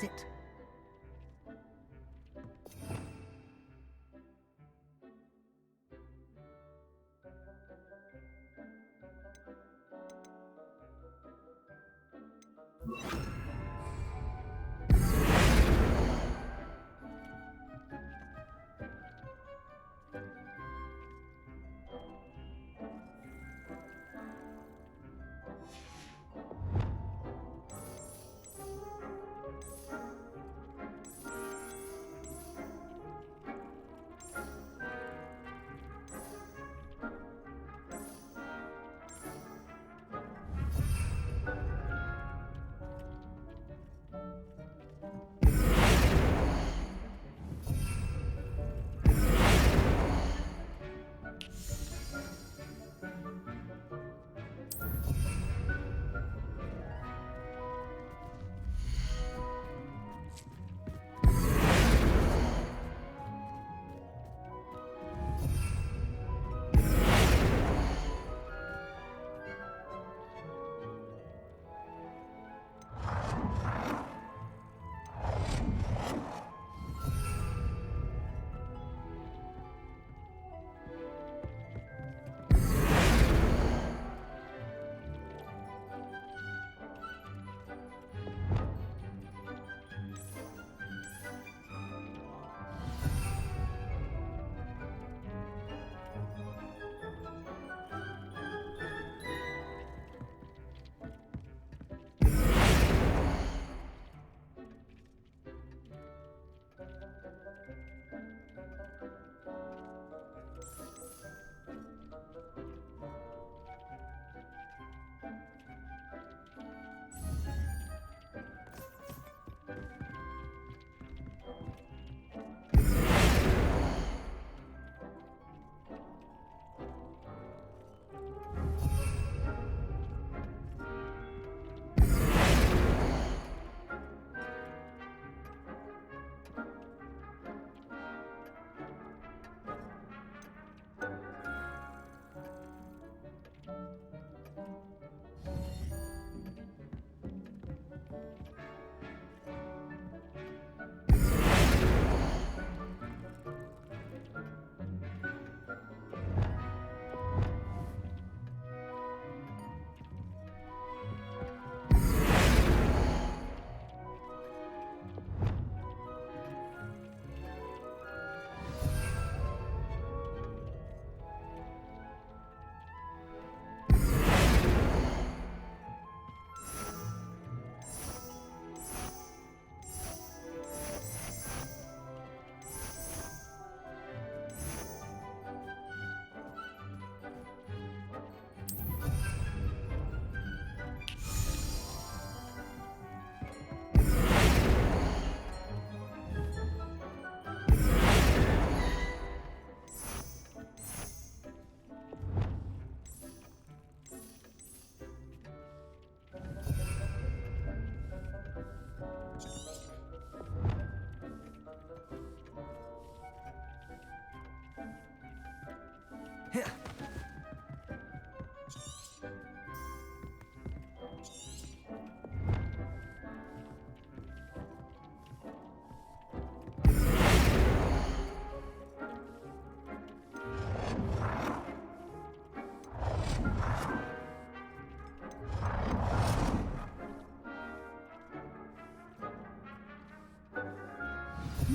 it.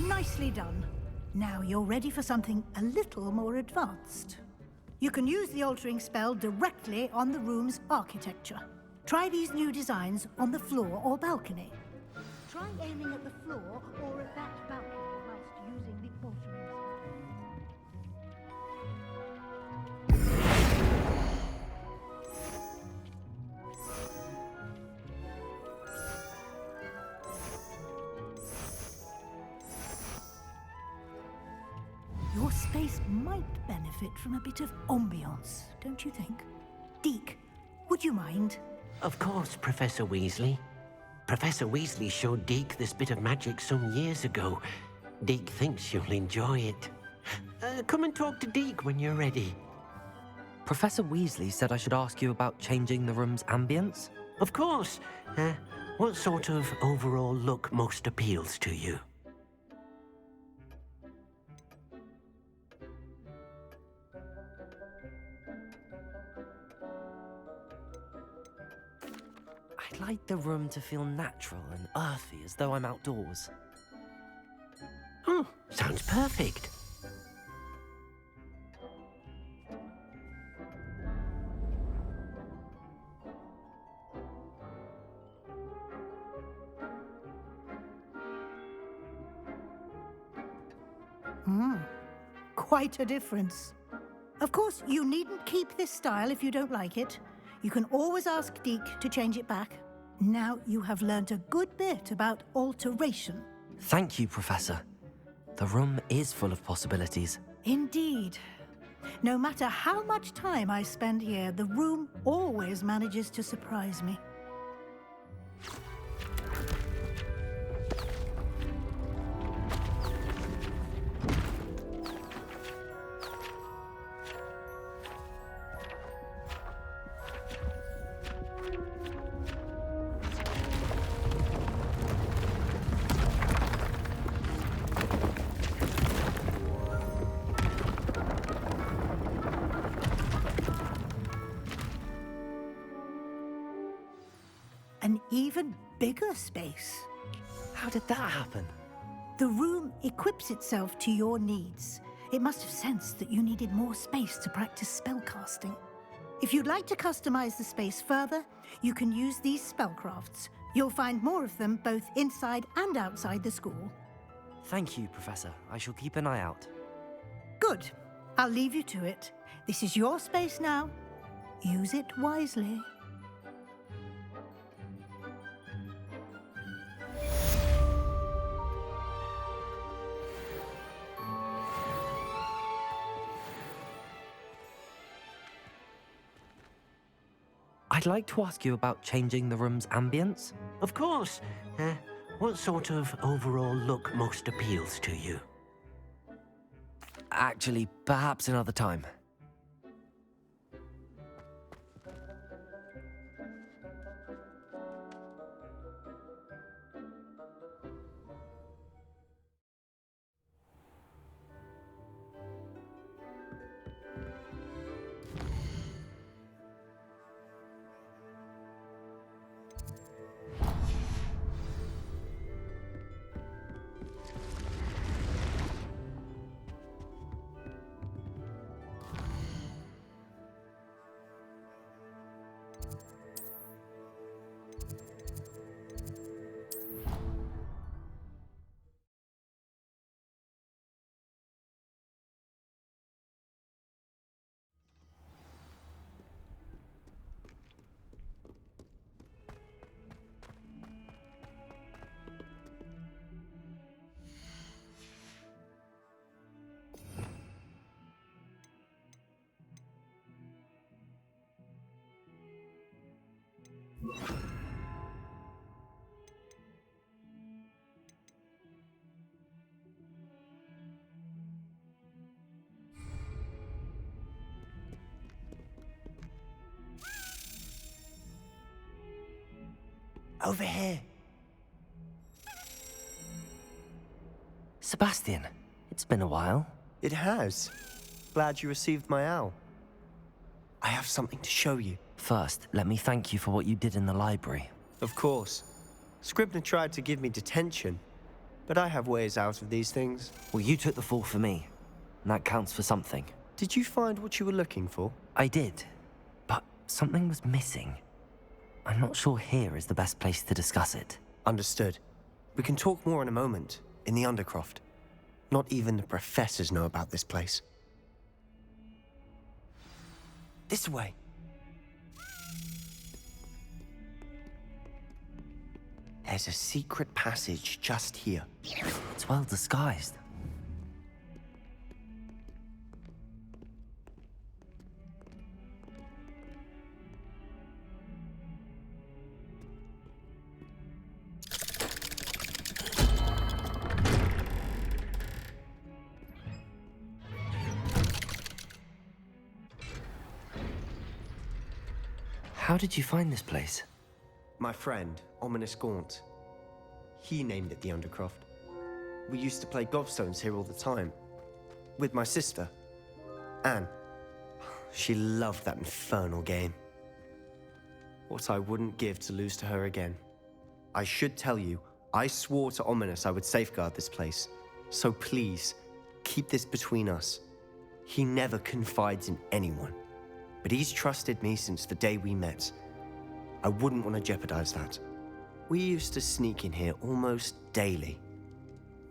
Nicely done. Now you're ready for something a little more advanced. You can use the altering spell directly on the room's architecture. Try these new designs on the floor or balcony. Try aiming at the floor or at that balcony whilst using the altering spell. Your space might benefit from a bit of ambiance, don't you think? Deke, would you mind? Of course, Professor Weasley. Professor Weasley showed Deke this bit of magic some years ago. Deke thinks you'll enjoy it. Come and talk to Deke when you're ready. Professor Weasley said I should ask you about changing the room's ambience? Of course. what sort of overall look most appeals to you? I'd like the room to feel natural and earthy, as though I'm outdoors. Oh, sounds perfect. Quite a difference. Of course, you needn't keep this style if you don't like it. You can always ask Deke to change it back. Now you have learnt a good bit about alteration. Thank you, Professor. The room is full of possibilities. Indeed. No matter how much time I spend here, the room always manages to surprise me. An even bigger space. How did that happen? The room equips itself to your needs. It must have sensed that you needed more space to practice spellcasting. If you'd like to customize the space further, you can use these spellcrafts. You'll find more of them both inside and outside the school. Thank you, Professor. I shall keep an eye out. Good. I'll leave you to it. This is your space now. Use it wisely. I'd like to ask you about changing the room's ambience. Of course. What sort of overall look most appeals to you? Actually, perhaps another time. Over here. Sebastian, it's been a while. It has. Glad you received my owl. I have something to show you. First, let me thank you for what you did in the library. Of course. Scribner tried to give me detention, but I have ways out of these things. Well, you took the fall for me, and that counts for something. Did you find what you were looking for? I did, but something was missing. I'm not sure here is the best place to discuss it. Understood. We can talk more in a moment, in the Undercroft. Not even the professors know about this place. This way. There's a secret passage just here. It's well disguised. How did you find this place? My friend, Ominous Gaunt. He named it the Undercroft. We used to play gobstones here all the time. With my sister, Anne. She loved that infernal game. What I wouldn't give to lose to her again. I should tell you, I swore to Ominous I would safeguard this place. So please, keep this between us. He never confides in anyone. But he's trusted me since the day we met. I wouldn't want to jeopardize that. We used to sneak in here almost daily.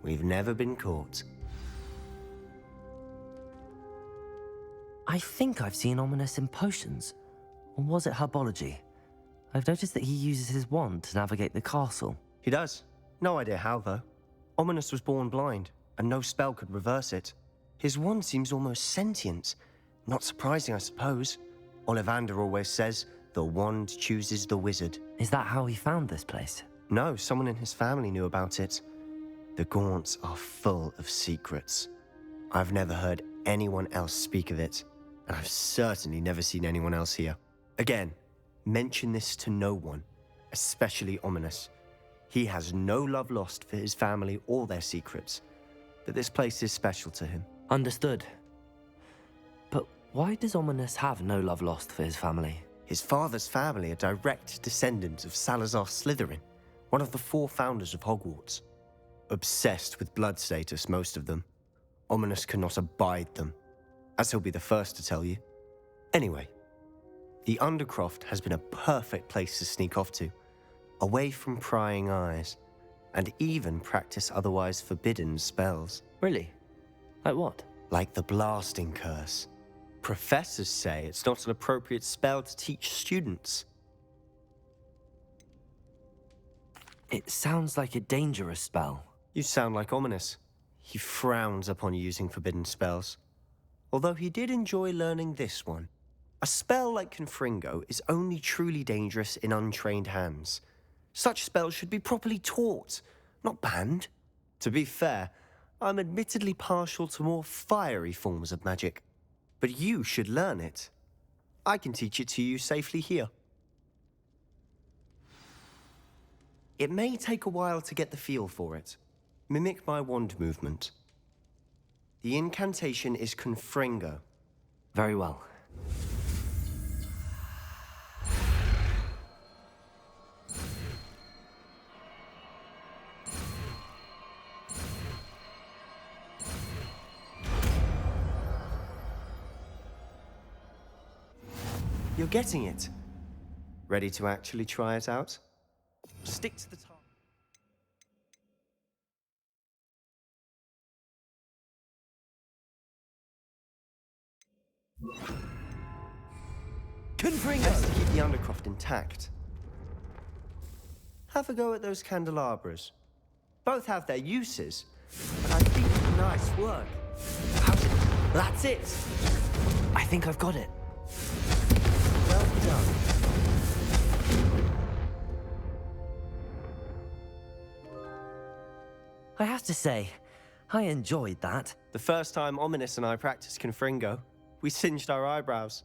We've never been caught. I think I've seen Ominous in potions. Or was it herbology? I've noticed that he uses his wand to navigate the castle. He does. No idea how, though. Ominous was born blind, and no spell could reverse it. His wand seems almost sentient. Not surprising, I suppose. Ollivander always says, the wand chooses the wizard. Is that how he found this place? No, someone in his family knew about it. The Gaunts are full of secrets. I've never heard anyone else speak of it, and I've certainly never seen anyone else here. Again, mention this to no one, especially Ominous. He has no love lost for his family or their secrets, but this place is special to him. Understood. But why does Ominous have no love lost for his family? His father's family are direct descendants of Salazar Slytherin, one of the 4 founders of Hogwarts. Obsessed with blood status, most of them. Ominous cannot abide them, as he'll be the first to tell you. Anyway, the Undercroft has been a perfect place to sneak off to, away from prying eyes, and even practice otherwise forbidden spells. Really? Like what? Like the blasting curse. Professors say it's not an appropriate spell to teach students. It sounds like a dangerous spell. You sound like Ominous. He frowns upon using forbidden spells. Although he did enjoy learning this one. A spell like Confringo is only truly dangerous in untrained hands. Such spells should be properly taught, not banned. To be fair, I'm admittedly partial to more fiery forms of magic. But you should learn it. I can teach it to you safely here. It may take a while to get the feel for it. Mimic my wand movement. The incantation is Confringo. Very well. You're getting it. Ready to actually try it out? Stick to the target. Confringo! Best to keep the Undercroft intact. Have a go at those candelabras. Both have their uses, but I think it's nice work. How's it? That's it! I think I've got it. Well done. I have to say, I enjoyed that. The first time Ominous and I practiced Confringo, we singed our eyebrows.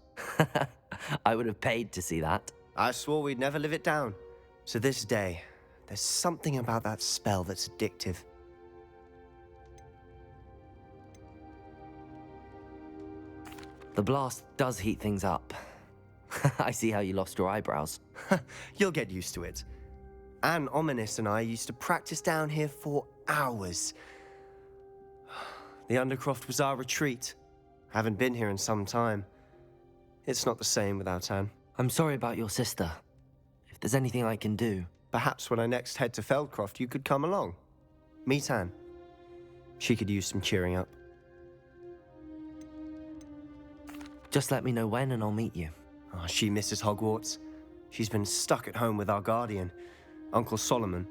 I would have paid to see that. I swore we'd never live it down. To this day, there's something about that spell that's addictive. The blast does heat things up. I see how you lost your eyebrows. You'll get used to it. Anne, Ominous and I used to practice down here for hours. The Undercroft was our retreat. Haven't been here in some time. It's not the same without Anne. I'm sorry about your sister. If there's anything I can do... Perhaps when I next head to Feldcroft, you could come along. Meet Anne. She could use some cheering up. Just let me know when and I'll meet you. Oh, she misses Hogwarts. She's been stuck at home with our guardian, Uncle Solomon.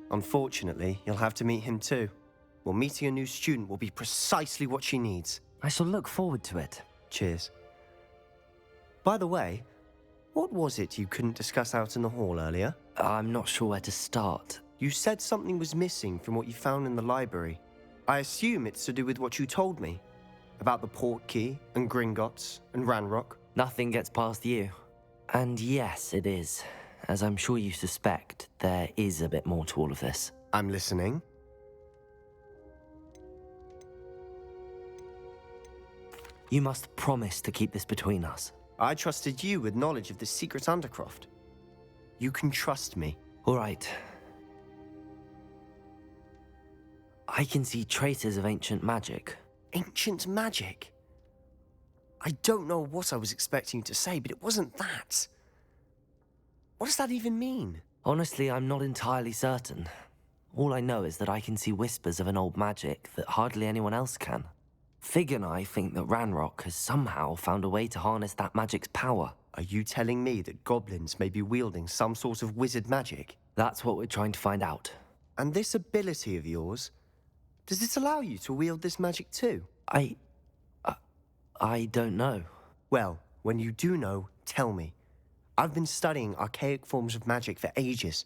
Unfortunately, you'll have to meet him too. Well, meeting a new student will be precisely what she needs. I shall look forward to it. Cheers. By the way, what was it you couldn't discuss out in the hall earlier? I'm not sure where to start. You said something was missing from what you found in the library. I assume it's to do with what you told me. About the Portkey, and Gringotts, and Ranrock. Nothing gets past you. And yes, it is. as I'm sure you suspect, there is a bit more to all of this. I'm listening. You must promise to keep this between us. I trusted you with knowledge of the secret Undercroft. You can trust me. All right. I can see traces of ancient magic. Ancient magic? I don't know what I was expecting you to say, but it wasn't that. What does that even mean? Honestly, I'm not entirely certain. All I know is that I can see whispers of an old magic that hardly anyone else can. Fig and I think that Ranrock has somehow found a way to harness that magic's power. Are you telling me that goblins may be wielding some sort of wizard magic? That's what we're trying to find out. And this ability of yours, does it allow you to wield this magic too? I don't know. Well, when you do know, tell me. I've been studying archaic forms of magic for ages.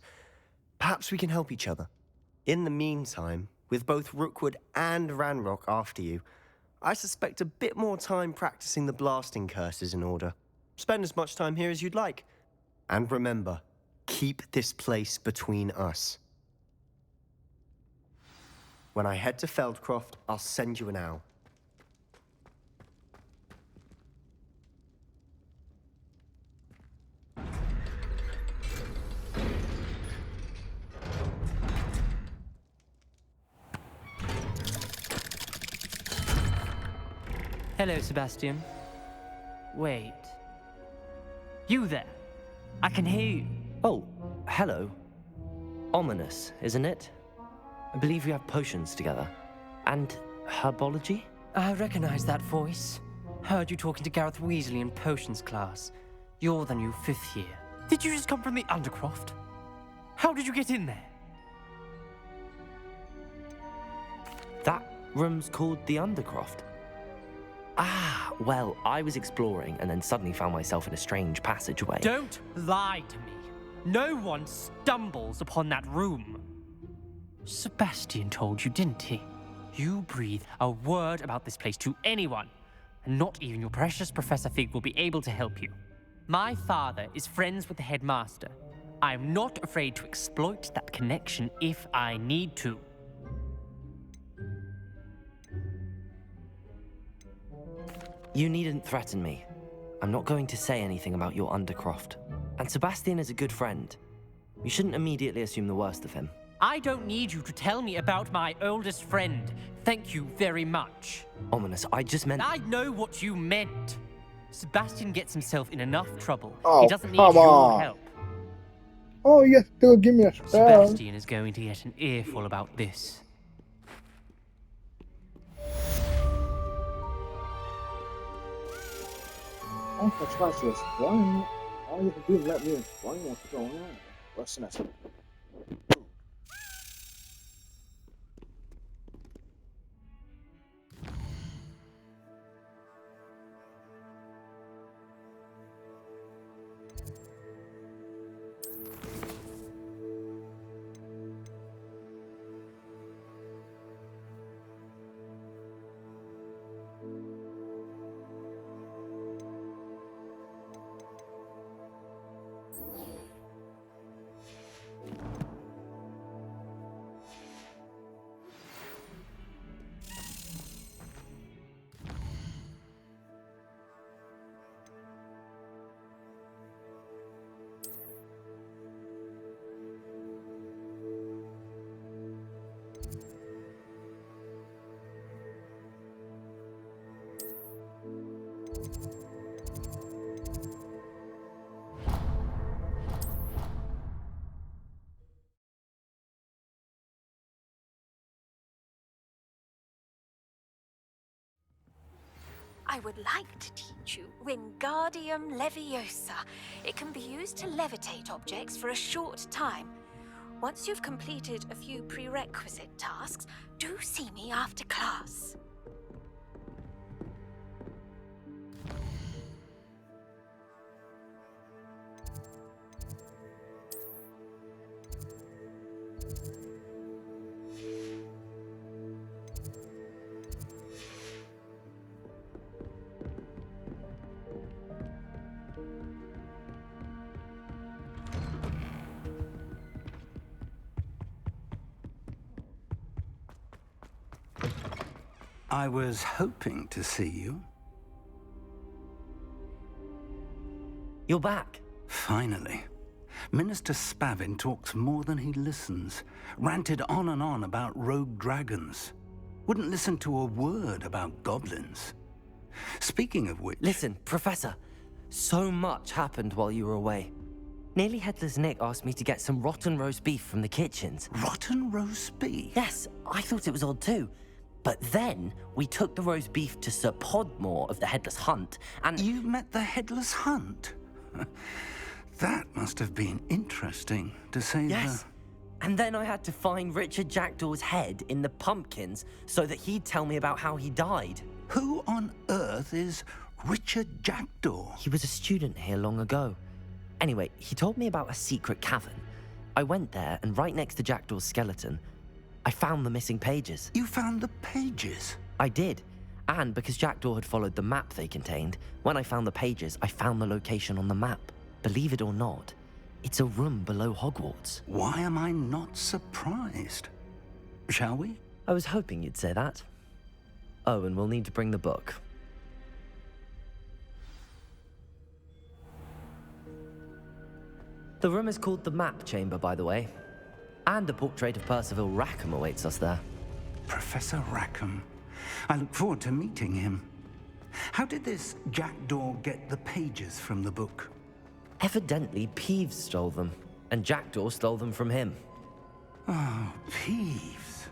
Perhaps we can help each other. In the meantime, with both Rookwood and Ranrock after you, I suspect a bit more time practicing the blasting curse is in order. Spend as much time here as you'd like. And remember, keep this place between us. When I head to Feldcroft, I'll send you an owl. Hello, Sebastian. Wait. You there? I can hear you. Oh, hello. Ominous, isn't it? I believe we have potions together. And herbology? I recognize that voice. Heard you talking to Gareth Weasley in potions class. You're the new 5th year. Did you just come from the Undercroft? How did you get in there? That room's called the Undercroft. Ah, well, I was exploring and then suddenly found myself in a strange passageway. Don't lie to me. No one stumbles upon that room. Sebastian told you, didn't he? You breathe a word about this place to anyone, and not even your precious Professor Fig will be able to help you. My father is friends with the headmaster. I'm not afraid to exploit that connection if I need to. You needn't threaten me. I'm not going to say anything about your Undercroft. And Sebastian is a good friend. You shouldn't immediately assume the worst of him. I don't need you to tell me about my oldest friend. Thank you very much. Ominous, I just meant... I know what you meant. Sebastian gets himself in enough trouble. Oh, He doesn't need come your on. help. Oh, you still give me a spell. Sebastian is going to get an earful about this. I'm gonna try to explain. All you can do is let me explain what's going on. What's next? I would like to teach you Wingardium Leviosa. It can be used to levitate objects for a short time. Once you've completed a few prerequisite tasks, do see me after class. I was hoping to see you. You're back. Finally. Minister Spavin talks more than he listens. Ranted on and on about rogue dragons. Wouldn't listen to a word about goblins. Speaking of which... Listen, Professor. So much happened while you were away. Nearly Headless Nick asked me to get some rotten roast beef from the kitchens. Rotten roast beef? Yes, I thought it was odd too. But then, we took the roast beef to Sir Podmore of the Headless Hunt, and... You met the Headless Hunt? That must have been interesting, to say Yes. And then I had to find Richard Jackdaw's head in the pumpkins so that he'd tell me about how he died. Who on earth is Richard Jackdaw? He was a student here long ago. Anyway, he told me about a secret cavern. I went there, and right next to Jackdaw's skeleton, I found the missing pages. You found the pages? I did. And because Jackdaw had followed the map they contained, when I found the pages, I found the location on the map. Believe it or not, it's a room below Hogwarts. Why am I not surprised? Shall we? I was hoping you'd say that. Oh, and we'll need to bring the book. The room is called the Map Chamber, by the way. And a portrait of Percival Rackham awaits us there. Professor Rackham. I look forward to meeting him. How did this Jackdaw get the pages from the book? Evidently, Peeves stole them, and Jackdaw stole them from him. Oh, Peeves.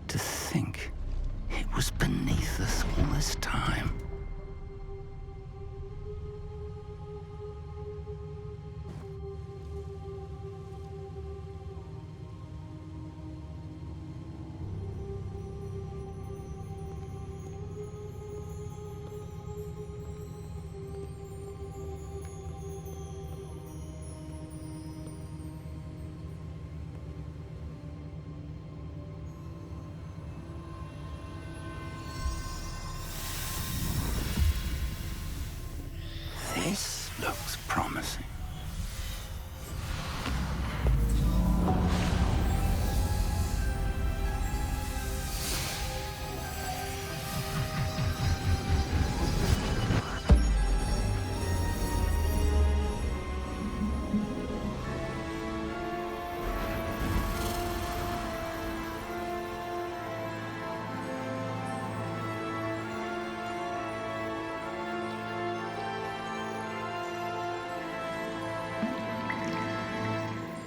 To think it was beneath us all this time. This looks promising.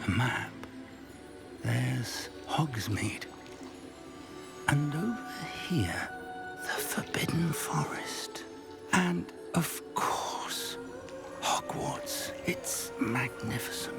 A map. There's Hogsmeade. And over here, the Forbidden Forest. And, of course, Hogwarts. It's magnificent.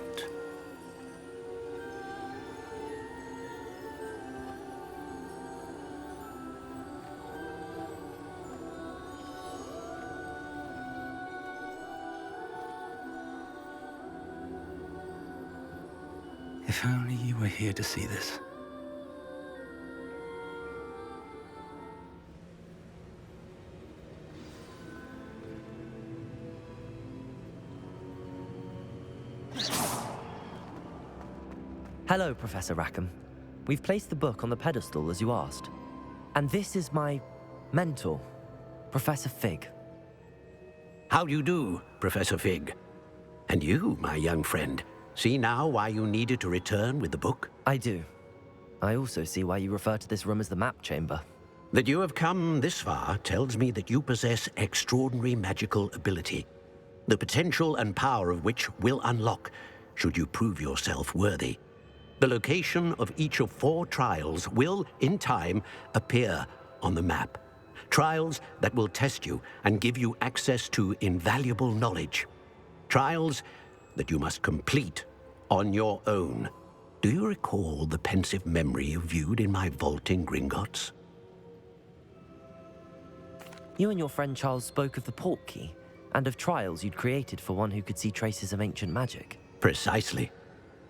If only you were here to see this. Hello, Professor Rackham. We've placed the book on the pedestal as you asked. And this is my mentor, Professor Fig. How do you do, Professor Fig? And you, my young friend, see now why you needed to return with the book? I do. I also see why you refer to this room as the Map Chamber. That you have come this far tells me that you possess extraordinary magical ability, the potential and power of which will unlock should you prove yourself worthy. The location of each of 4 trials will, in time, appear on the map. Trials that will test you and give you access to invaluable knowledge. Trials that you must complete on your own. Do you recall the pensive memory you viewed in my vault in Gringotts? You and your friend Charles spoke of the Portkey, and of trials you'd created for one who could see traces of ancient magic. Precisely.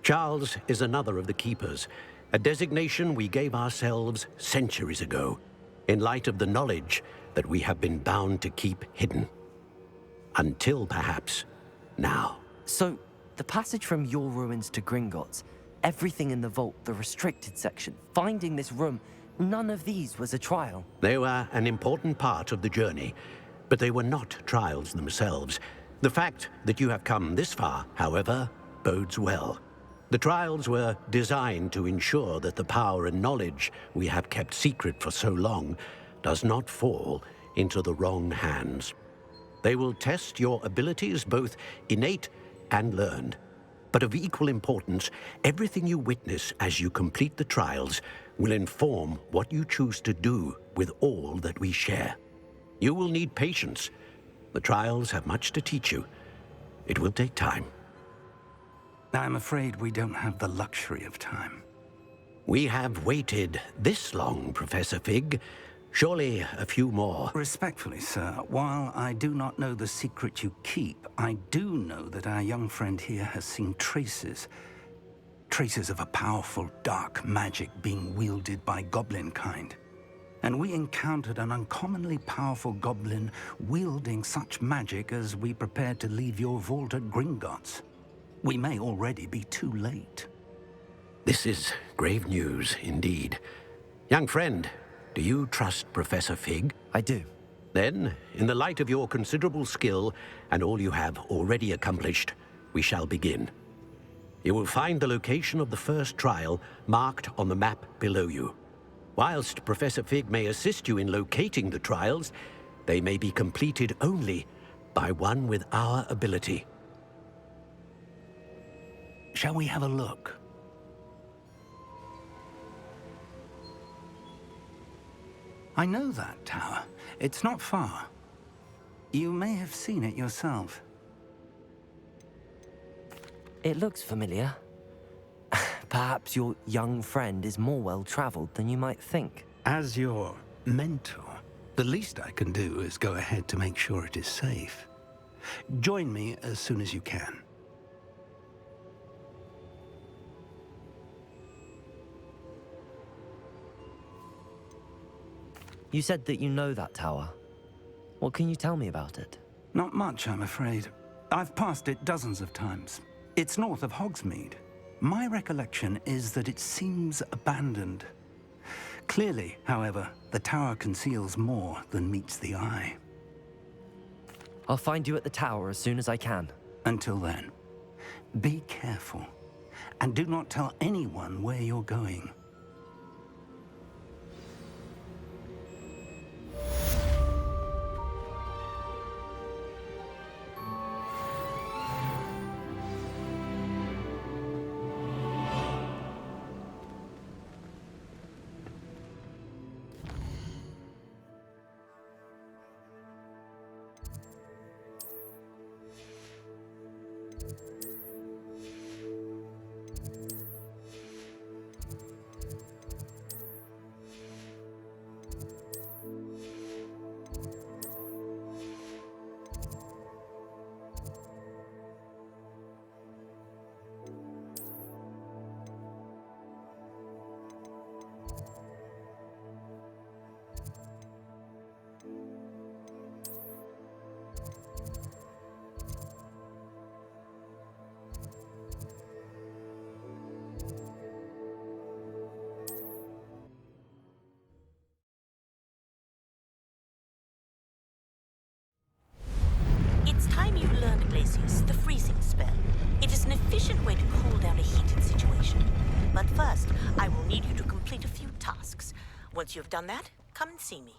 Charles is another of the Keepers, a designation we gave ourselves centuries ago, in light of the knowledge that we have been bound to keep hidden. Until perhaps now. So, the passage from your ruins to Gringotts, everything in the vault, the restricted section, finding this room, none of these was a trial. They were an important part of the journey, but they were not trials themselves. The fact that you have come this far, however, bodes well. The trials were designed to ensure that the power and knowledge we have kept secret for so long does not fall into the wrong hands. They will test your abilities, both innate and learned. But of equal importance, everything you witness as you complete the trials will inform what you choose to do with all that we share. You will need patience. The trials have much to teach you. It will take time. I'm afraid we don't have the luxury of time. We have waited this long, Professor Fig. Surely a few more. Respectfully, sir, while I do not know the secret you keep, I do know that our young friend here has seen traces of a powerful dark magic being wielded by goblin kind. And we encountered an uncommonly powerful goblin wielding such magic as we prepared to leave your vault at Gringotts. We may already be too late. This is grave news indeed. Young friend, do you trust Professor Fig? I do. Then, in the light of your considerable skill and all you have already accomplished, we shall begin. You will find the location of the first trial marked on the map below you. Whilst Professor Fig may assist you in locating the trials, they may be completed only by one with our ability. Shall we have a look? I know that tower. It's not far. You may have seen it yourself. It looks familiar. Perhaps your young friend is more well-traveled than you might think. As your mentor, the least I can do is go ahead to make sure it is safe. Join me as soon as you can. You said that you know that tower. What can you tell me about it? Not much, I'm afraid. I've passed it dozens of times. It's north of Hogsmeade. My recollection is that it seems abandoned. Clearly, however, the tower conceals more than meets the eye. I'll find you at the tower as soon as I can. Until then, be careful, and do not tell anyone where you're going. It's time you learned, Glacius, the freezing spell. It is an efficient way to cool down a heated situation. But first, I will need you to complete a few tasks. Once you've done that, come and see me.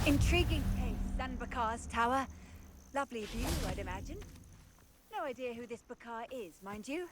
Intriguing case, Sanbakar's tower. Lovely view, I'd imagine. No idea who this Bakar is, mind you.